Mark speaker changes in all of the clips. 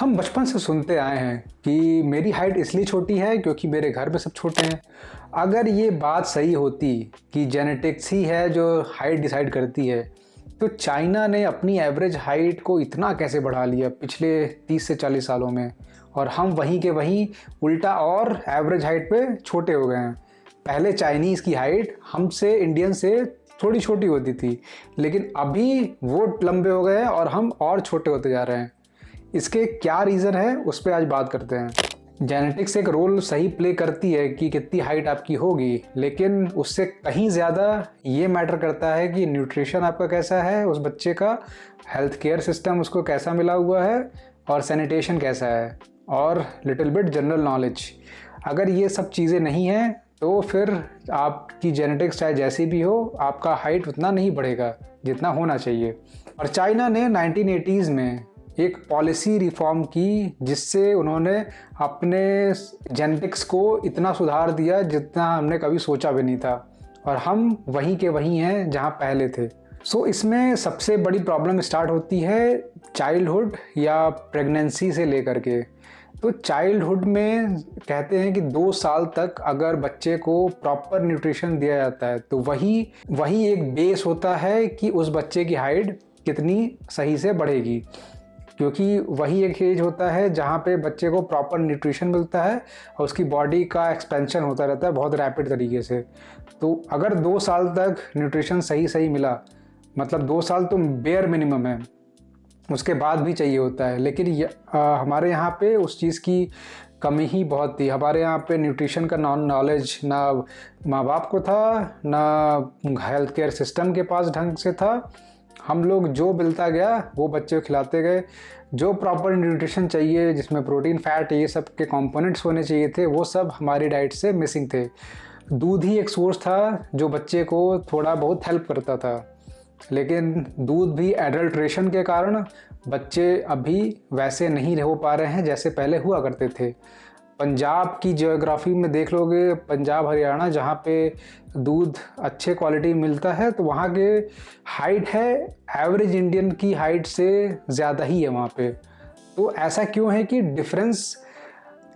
Speaker 1: हम बचपन से सुनते आए हैं कि मेरी हाइट इसलिए छोटी है क्योंकि मेरे घर में सब छोटे हैं। अगर ये बात सही होती कि जेनेटिक्स ही है जो हाइट डिसाइड करती है, तो चाइना ने अपनी एवरेज हाइट को इतना कैसे बढ़ा लिया पिछले 30 से 40 सालों में, और हम वहीं के वहीं उल्टा और एवरेज हाइट पे छोटे हो गए हैं। पहले चाइनीज़ की हाइट हमसे इंडियन से थोड़ी छोटी होती थी, लेकिन अभी वो लंबे हो गए हैं और हम और छोटे होते जा रहे हैं। इसके क्या रीज़न है, उस पर आज बात करते हैं। जेनेटिक्स एक रोल सही प्ले करती है कि कितनी हाइट आपकी होगी, लेकिन उससे कहीं ज़्यादा ये मैटर करता है कि न्यूट्रिशन आपका कैसा है, उस बच्चे का हेल्थ केयर सिस्टम उसको कैसा मिला हुआ है, और सैनिटेशन कैसा है, और लिटिल बिट जनरल नॉलेज। अगर ये सब चीज़ें नहीं हैं तो फिर आपकी जेनेटिक्स चाहे जैसी भी हो, आपका हाइट उतना नहीं बढ़ेगा जितना होना चाहिए। और चाइना ने 1980s में एक पॉलिसी रिफॉर्म की जिससे उन्होंने अपने जेनेटिक्स को इतना सुधार दिया जितना हमने कभी सोचा भी नहीं था, और हम वहीं के वहीं हैं जहां पहले थे। इसमें सबसे बड़ी प्रॉब्लम स्टार्ट होती है चाइल्डहुड या प्रेगनेंसी से लेकर के। तो चाइल्डहुड में कहते हैं कि 2 साल तक अगर बच्चे को प्रॉपर न्यूट्रिशन दिया जाता है तो वही एक बेस होता है कि उस बच्चे की हाइट कितनी सही से बढ़ेगी, क्योंकि वही एक एज होता है जहाँ पे बच्चे को प्रॉपर न्यूट्रिशन मिलता है और उसकी बॉडी का एक्सपेंशन होता रहता है बहुत रैपिड तरीके से। तो अगर 2 साल तक न्यूट्रिशन सही मिला, मतलब 2 साल तो बेयर मिनिमम है, उसके बाद भी चाहिए होता है, लेकिन हमारे यहाँ पे उस चीज़ की कमी ही बहुत थी। हमारे यहाँ पे न्यूट्रिशन का नॉलेज ना माँ बाप को था, ना हेल्थ केयर सिस्टम के पास ढंग से था। हम लोग जो मिलता गया वो बच्चे को खिलाते गए। जो प्रॉपर न्यूट्रिशन चाहिए, जिसमें प्रोटीन, फैट, ये सब के कंपोनेंट्स होने चाहिए थे, वो सब हमारी डाइट से मिसिंग थे। दूध ही एक सोर्स था जो बच्चे को थोड़ा बहुत हेल्प करता था, लेकिन दूध भी एडल्ट्रेशन के कारण बच्चे अभी वैसे नहीं हो पा रहे हैं जैसे पहले हुआ करते थे। पंजाब की जियोग्राफी में देख लोगे, पंजाब हरियाणा जहाँ पे दूध अच्छे क्वालिटी मिलता है, तो वहाँ के हाइट है एवरेज इंडियन की हाइट से ज़्यादा ही है वहाँ पे। तो ऐसा क्यों है कि डिफरेंस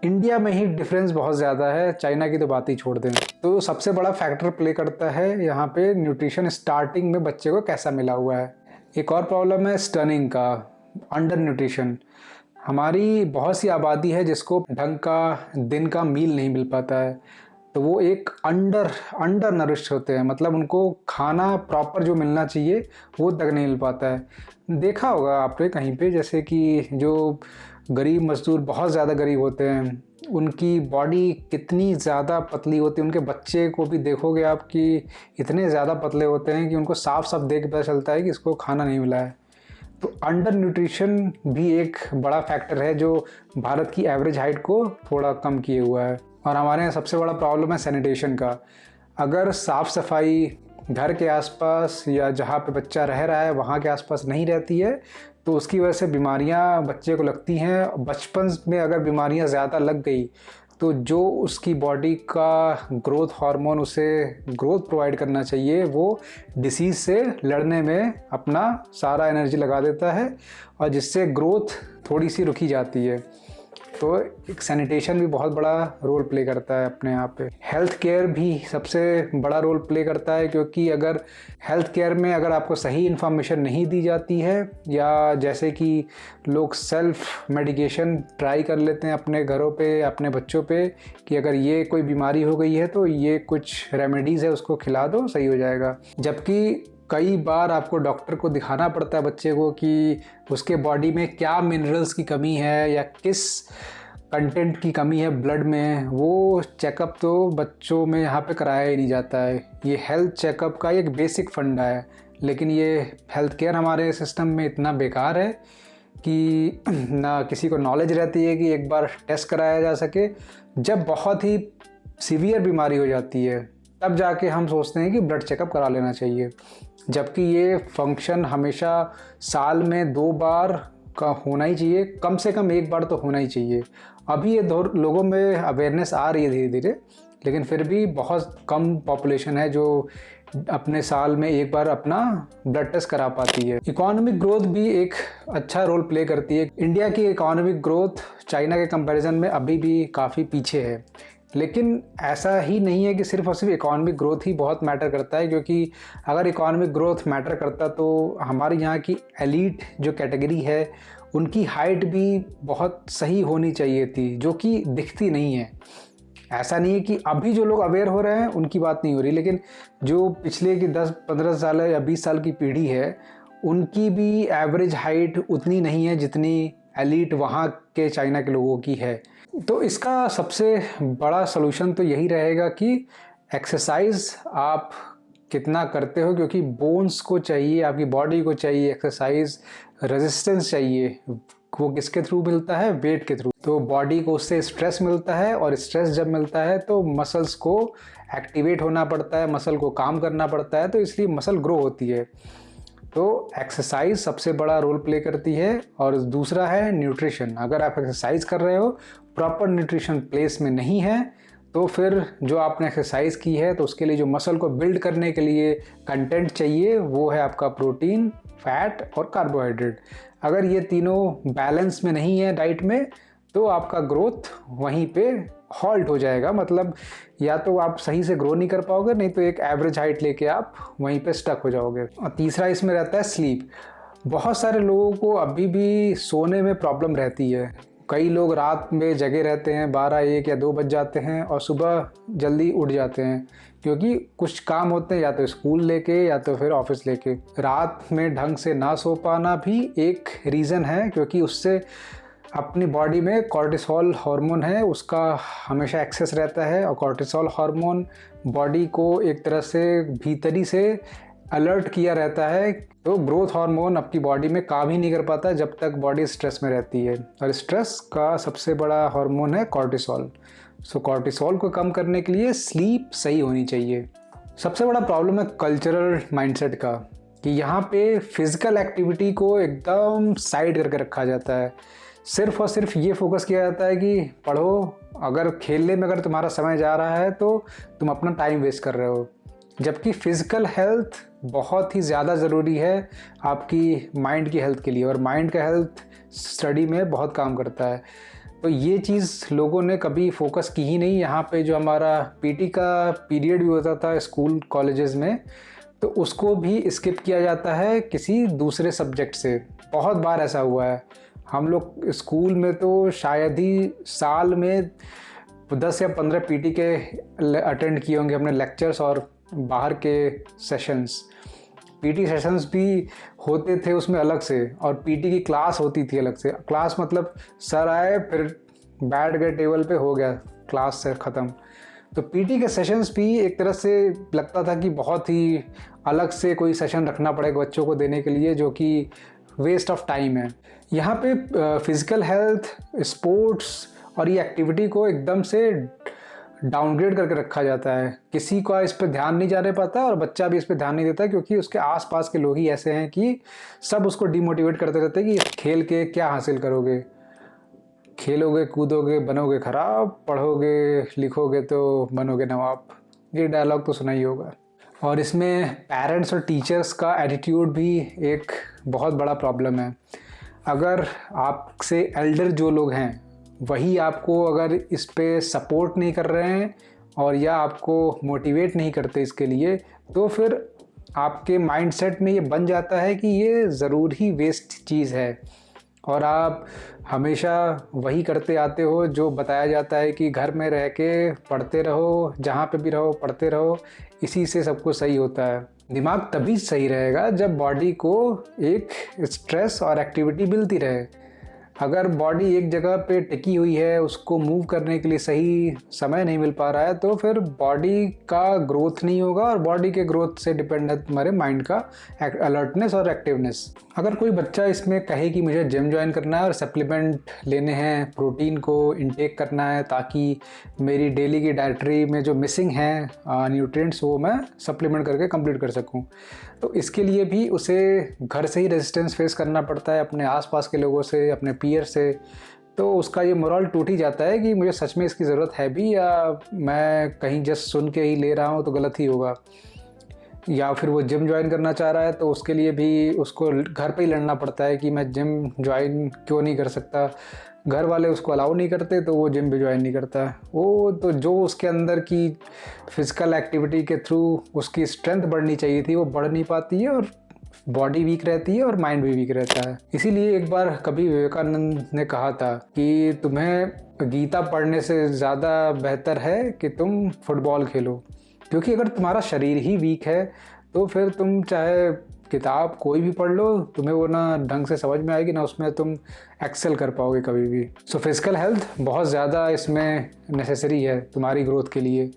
Speaker 1: इंडिया में ही डिफरेंस बहुत ज़्यादा है, चाइना की तो बात ही छोड़ दें। तो सबसे बड़ा फैक्टर प्ले करता है यहाँ पे न्यूट्रिशन स्टार्टिंग में बच्चे को कैसा मिला हुआ है। एक और प्रॉब्लम है स्टनिंग का, अंडर न्यूट्रिशन। हमारी बहुत सी आबादी है जिसको ढंग का दिन का मील नहीं मिल पाता है, तो वो एक अंडर नरिश्ड होते हैं, मतलब उनको खाना प्रॉपर जो मिलना चाहिए वो तक नहीं मिल पाता है। देखा होगा आपने कहीं पे, जैसे कि जो गरीब मजदूर बहुत ज़्यादा गरीब होते हैं, उनकी बॉडी कितनी ज़्यादा पतली होती है। उनके बच्चे को भी देखोगे आप कि इतने ज़्यादा पतले होते हैं कि उनको साफ साफ देख पता चलता है कि इसको खाना नहीं मिला है। तो अंडर न्यूट्रिशन भी एक बड़ा फैक्टर है जो भारत की एवरेज हाइट को थोड़ा कम किए हुआ है। और हमारे यहाँ सबसे बड़ा प्रॉब्लम है सैनिटेशन का। अगर साफ़ सफाई घर के आसपास या जहाँ पे बच्चा रह रहा है वहाँ के आसपास नहीं रहती है, तो उसकी वजह से बीमारियाँ बच्चे को लगती हैं। बचपन में अगर बीमारियाँ ज़्यादा लग गई तो जो उसकी बॉडी का ग्रोथ हार्मोन उसे ग्रोथ प्रोवाइड करना चाहिए, वो डिसीज़ से लड़ने में अपना सारा एनर्जी लगा देता है, और जिससे ग्रोथ थोड़ी सी रुकी जाती है। तो एक सैनिटेशन भी बहुत बड़ा रोल प्ले करता है अपने यहाँ पे। हेल्थ केयर भी सबसे बड़ा रोल प्ले करता है, क्योंकि अगर हेल्थ केयर में अगर आपको सही इन्फॉर्मेशन नहीं दी जाती है, या जैसे कि लोग सेल्फ मेडिकेशन ट्राई कर लेते हैं अपने घरों पे, अपने बच्चों पे, कि अगर ये कोई बीमारी हो गई है तो ये कुछ रेमेडीज़ है उसको खिला दो, सही हो जाएगा। जबकि कई बार आपको डॉक्टर को दिखाना पड़ता है बच्चे को कि उसके बॉडी में क्या मिनरल्स की कमी है या किस कंटेंट की कमी है ब्लड में। वो चेकअप तो बच्चों में यहाँ पे कराया ही नहीं जाता है। ये हेल्थ चेकअप का एक बेसिक फंडा है, लेकिन ये हेल्थ केयर हमारे सिस्टम में इतना बेकार है कि ना किसी को नॉलेज रहती है कि एक बार टेस्ट कराया जा सके। जब बहुत ही सीवियर बीमारी हो जाती है तब जाके हम सोचते हैं कि ब्लड चेकअप करा लेना चाहिए, जबकि ये फंक्शन हमेशा साल में 2 बार का होना ही चाहिए, कम से कम 1 बार तो होना ही चाहिए। अभी ये लोगों में अवेयरनेस आ रही है धीरे धीरे, लेकिन फिर भी बहुत कम पॉपुलेशन है जो अपने साल में एक बार अपना ब्लड टेस्ट करा पाती है। इकोनॉमिक ग्रोथ भी एक अच्छा रोल प्ले करती है। इंडिया की इकोनॉमिक ग्रोथ चाइना के कंपैरिजन में अभी भी काफ़ी पीछे है, लेकिन ऐसा ही नहीं है कि सिर्फ और सिर्फ इकोनॉमिक ग्रोथ ही बहुत मैटर करता है, क्योंकि अगर इकोनॉमिक ग्रोथ मैटर करता तो हमारे यहाँ की एलीट जो कैटेगरी है उनकी हाइट भी बहुत सही होनी चाहिए थी, जो कि दिखती नहीं है। ऐसा नहीं है कि अभी जो लोग अवेयर हो रहे हैं उनकी बात नहीं हो रही, लेकिन जो पिछले की 10-15 साल या 20 साल की पीढ़ी है उनकी भी एवरेज हाइट उतनी नहीं है जितनी एलीट वहाँ के चाइना के लोगों की है। तो इसका सबसे बड़ा सलूशन तो यही रहेगा कि एक्सरसाइज आप कितना करते हो, क्योंकि बोन्स को चाहिए, आपकी बॉडी को चाहिए एक्सरसाइज, रेजिस्टेंस चाहिए। वो किसके थ्रू मिलता है? वेट के थ्रू। तो बॉडी को उससे स्ट्रेस मिलता है, और स्ट्रेस जब मिलता है तो मसल्स को एक्टिवेट होना पड़ता है, मसल को काम करना पड़ता है, तो इसलिए मसल ग्रो होती है। तो एक्सरसाइज सबसे बड़ा रोल प्ले करती है। और दूसरा है न्यूट्रिशन। अगर आप एक्सरसाइज कर रहे हो, प्रॉपर न्यूट्रिशन प्लेस में नहीं है, तो फिर जो आपने एक्सरसाइज की है तो उसके लिए जो मसल को बिल्ड करने के लिए कंटेंट चाहिए वो है आपका प्रोटीन, फैट और कार्बोहाइड्रेट। अगर ये तीनों बैलेंस में नहीं है डाइट में, तो आपका ग्रोथ वहीं पे हॉल्ट हो जाएगा। मतलब या तो आप सही से ग्रो नहीं कर पाओगे, नहीं तो एक एवरेज हाइट लेके आप वहीं पे स्टक हो जाओगे। और तीसरा इसमें रहता है स्लीप। बहुत सारे लोगों को अभी भी सोने में प्रॉब्लम रहती है। कई लोग रात में जगे रहते हैं, 12, 1 या 2 बज जाते हैं और सुबह जल्दी उठ जाते हैं, क्योंकि कुछ काम होते हैं, या तो स्कूल लेके या तो फिर ऑफिस लेके। रात में ढंग से ना सो पाना भी एक रीज़न है, क्योंकि उससे अपनी बॉडी में कॉर्टिसोल हार्मोन है, उसका हमेशा एक्सेस रहता है। और कॉर्टिसोल हार्मोन बॉडी को एक तरह से भीतरी से अलर्ट किया रहता है। तो ग्रोथ हार्मोन आपकी बॉडी में काम ही नहीं कर पाता जब तक बॉडी स्ट्रेस में रहती है। और स्ट्रेस का सबसे बड़ा हार्मोन है कॉर्टिसोल। सो कॉर्टिसोल को कम करने के लिए स्लीप सही होनी चाहिए। सबसे बड़ा प्रॉब्लम है कल्चरल माइंडसेट का, कि यहाँ पे फिजिकल एक्टिविटी को एकदम साइड करके रखा जाता है। सिर्फ और सिर्फ ये फोकस किया जाता है कि पढ़ो, अगर खेलने में अगर तुम्हारा समय जा रहा है तो तुम अपना टाइम वेस्ट कर रहे हो। जबकि फ़िज़िकल हेल्थ बहुत ही ज़्यादा ज़रूरी है आपकी माइंड की हेल्थ के लिए, और माइंड का हेल्थ स्टडी में बहुत काम करता है। तो ये चीज़ लोगों ने कभी फोकस की ही नहीं। यहाँ पे जो हमारा पीटी का पीरियड भी होता था स्कूल कॉलेजेस में, तो उसको भी स्किप किया जाता है किसी दूसरे सब्जेक्ट से। बहुत बार ऐसा हुआ है। हम लोग स्कूल में तो शायद ही साल में 10 या 15 पीटी के अटेंड किए होंगे अपने लेक्चर्स और बाहर के सेशंस। पीटी सेशंस भी होते थे उसमें अलग से, और पीटी की क्लास होती थी अलग से। क्लास मतलब सर आए, फिर बैठ गए टेबल पे, हो गया क्लास से ख़त्म। तो पीटी के सेशंस भी एक तरह से लगता था कि बहुत ही अलग से कोई सेशन रखना पड़ेगा बच्चों को देने के लिए, जो कि वेस्ट ऑफ टाइम है। यहाँ पे फिज़िकल हेल्थ, स्पोर्ट्स और ये एक्टिविटी को एकदम से डाउनग्रेड करके रखा जाता है। किसी का इस पे ध्यान नहीं जाने पाता, और बच्चा भी इस पे ध्यान नहीं देता, क्योंकि उसके आसपास के लोग ही ऐसे हैं कि सब उसको डिमोटिवेट करते रहते हैं कि खेल के क्या हासिल करोगे, खेलोगे कूदोगे बनोगे खराब, पढ़ोगे लिखोगे तो बनोगे नवाब। ये डायलॉग तो सुना ही होगा। और इसमें पेरेंट्स और टीचर्स का एटीट्यूड भी एक बहुत बड़ा प्रॉब्लम है। अगर आपसे एल्डर जो लोग हैं वही आपको अगर इस पे सपोर्ट नहीं कर रहे हैं और या आपको मोटिवेट नहीं करते इसके लिए, तो फिर आपके माइंडसेट में ये बन जाता है कि ये ज़रूर ही वेस्ट चीज़ है, और आप हमेशा वही करते आते हो जो बताया जाता है कि घर में रह के पढ़ते रहो, जहाँ पे भी रहो पढ़ते रहो, इसी से सब कुछ सही होता है। दिमाग तभी सही रहेगा जब बॉडी को एक स्ट्रेस और एक्टिविटी मिलती रहे। अगर बॉडी एक जगह पे टिकी हुई है, उसको मूव करने के लिए सही समय नहीं मिल पा रहा है, तो फिर बॉडी का ग्रोथ नहीं होगा, और बॉडी के ग्रोथ से डिपेंड है तुम्हारे माइंड का अलर्टनेस और एक्टिवनेस। अगर कोई बच्चा इसमें कहे कि मुझे जिम ज्वाइन करना है और सप्लीमेंट लेने हैं, प्रोटीन को इनटेक करना है ताकि मेरी डेली की डाइटरी में जो मिसिंग है न्यूट्रिएंट्स वो मैं सप्लीमेंट करके कंप्लीट कर सकूं, तो इसके लिए भी उसे घर से ही रेजिस्टेंस फेस करना पड़ता है, अपने आसपास के लोगों से, अपने पीयर से। तो उसका ये मोरल टूट ही जाता है कि मुझे सच में इसकी ज़रूरत है भी, या मैं कहीं जस्ट सुन के ही ले रहा हूँ तो गलत ही होगा। या फिर वो जिम ज्वाइन करना चाह रहा है तो उसके लिए भी उसको घर पे ही लड़ना पड़ता है कि मैं जिम ज्वाइन क्यों नहीं कर सकता, घर वाले उसको अलाउ नहीं करते तो वो जिम भी ज्वाइन नहीं करता। वो तो जो उसके अंदर की फिज़िकल एक्टिविटी के थ्रू उसकी स्ट्रेंथ बढ़नी चाहिए थी वो बढ़ नहीं पाती है, और बॉडी वीक रहती है और माइंड भी वीक रहता है। इसीलिए एक बार कभी विवेकानंद ने कहा था कि तुम्हें गीता पढ़ने से ज़्यादा बेहतर है कि तुम फुटबॉल खेलो, क्योंकि अगर तुम्हारा शरीर ही वीक है तो फिर तुम चाहे किताब कोई भी पढ़ लो, तुम्हें वो ना ढंग से समझ में आएगी ना उसमें तुम एक्सेल कर पाओगे कभी भी। सो फिजिकल हेल्थ बहुत ज़्यादा इसमें नेसेसरी है तुम्हारी ग्रोथ के लिए।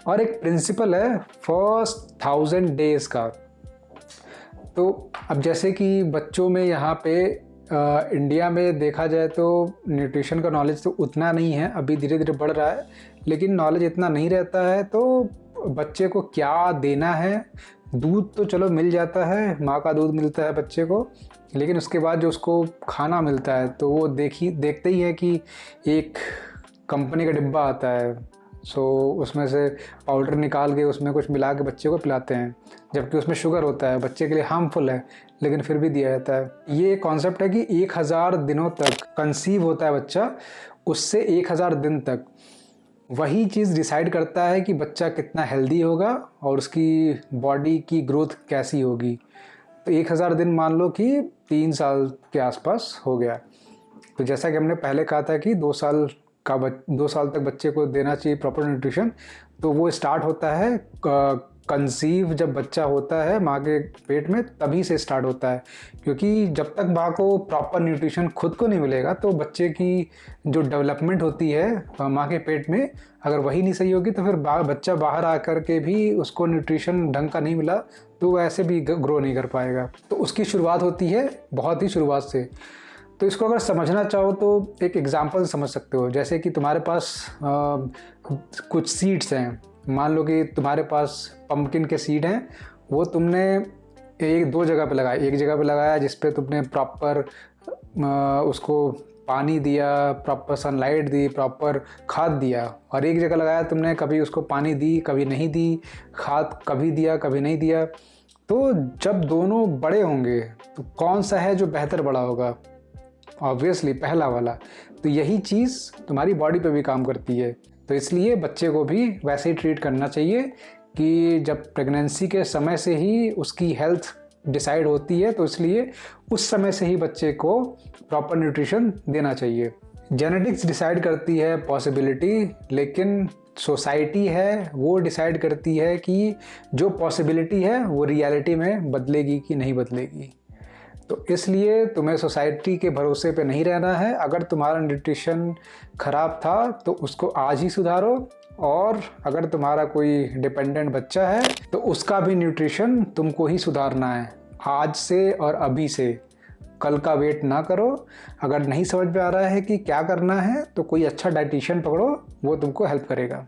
Speaker 1: और एक प्रिंसिपल है फर्स्ट 1000 डेज़ का। तो अब जैसे कि बच्चों में यहाँ पे इंडिया में देखा जाए तो न्यूट्रिशन का नॉलेज तो उतना नहीं है, अभी धीरे धीरे बढ़ रहा है, लेकिन नॉलेज इतना नहीं रहता है। तो बच्चे को क्या देना है, दूध तो चलो मिल जाता है, माँ का दूध मिलता है बच्चे को, लेकिन उसके बाद जो उसको खाना मिलता है तो वो देखते ही है कि एक कंपनी का डिब्बा आता है, सो उसमें से पाउडर निकाल के उसमें कुछ मिला के बच्चे को पिलाते हैं, जबकि उसमें शुगर होता है, बच्चे के लिए हार्मफुल है, लेकिन फिर भी दिया जाता है। ये कॉन्सेप्ट है कि 1000 दिनों तक कंसीव होता है बच्चा, उससे 1000 दिन तक वही चीज़ डिसाइड करता है कि बच्चा कितना हेल्दी होगा और उसकी बॉडी की ग्रोथ कैसी होगी। तो 1000 दिन मान लो कि 3 साल के आसपास हो गया। तो जैसा कि हमने पहले कहा था कि 2 साल तक बच्चे को देना चाहिए प्रॉपर न्यूट्रिशन, तो वो स्टार्ट होता है कंसीव जब बच्चा होता है माँ के पेट में, तभी से स्टार्ट होता है। क्योंकि जब तक माँ को प्रॉपर न्यूट्रिशन खुद को नहीं मिलेगा तो बच्चे की जो डेवलपमेंट होती है माँ के पेट में, अगर वही नहीं सही होगी तो फिर बच्चा बाहर आकर के भी उसको न्यूट्रिशन ढंग का नहीं मिला तो वो ऐसे भी ग्रो नहीं कर पाएगा। तो उसकी शुरुआत होती है बहुत ही शुरुआत से। तो इसको अगर समझना चाहो तो एक एग्जांपल समझ सकते हो, जैसे कि तुम्हारे पास कुछ सीड्स हैं, मान लो कि तुम्हारे पास पंपकिन के सीड हैं, वो तुमने एक 2 जगह पे लगाया, एक जगह पे लगाया जिस पे तुमने प्रॉपर उसको पानी दिया, प्रॉपर सनलाइट दी, प्रॉपर खाद दिया, और एक जगह लगाया तुमने कभी उसको पानी दी कभी नहीं दी, खाद कभी दिया कभी नहीं दिया। तो जब दोनों बड़े होंगे तो कौन सा है जो बेहतर बड़ा होगा? ऑब्वियसली पहला वाला। तो यही चीज़ तुम्हारी बॉडी पे भी काम करती है। तो इसलिए बच्चे को भी वैसे ही ट्रीट करना चाहिए कि जब प्रेगनेंसी के समय से ही उसकी हेल्थ डिसाइड होती है, तो इसलिए उस समय से ही बच्चे को प्रॉपर न्यूट्रिशन देना चाहिए। जेनेटिक्स डिसाइड करती है पॉसिबिलिटी, लेकिन सोसाइटी है वो डिसाइड करती है कि जो पॉसिबिलिटी है वो रियलिटी में बदलेगी कि नहीं बदलेगी। तो इसलिए तुम्हें सोसाइटी के भरोसे पे नहीं रहना है। अगर तुम्हारा न्यूट्रिशन ख़राब था तो उसको आज ही सुधारो, और अगर तुम्हारा कोई डिपेंडेंट बच्चा है तो उसका भी न्यूट्रिशन तुमको ही सुधारना है आज से और अभी से। कल का वेट ना करो। अगर नहीं समझ में आ रहा है कि क्या करना है तो कोई अच्छा डाइटिशियन पकड़ो, वो तुमको हेल्प करेगा।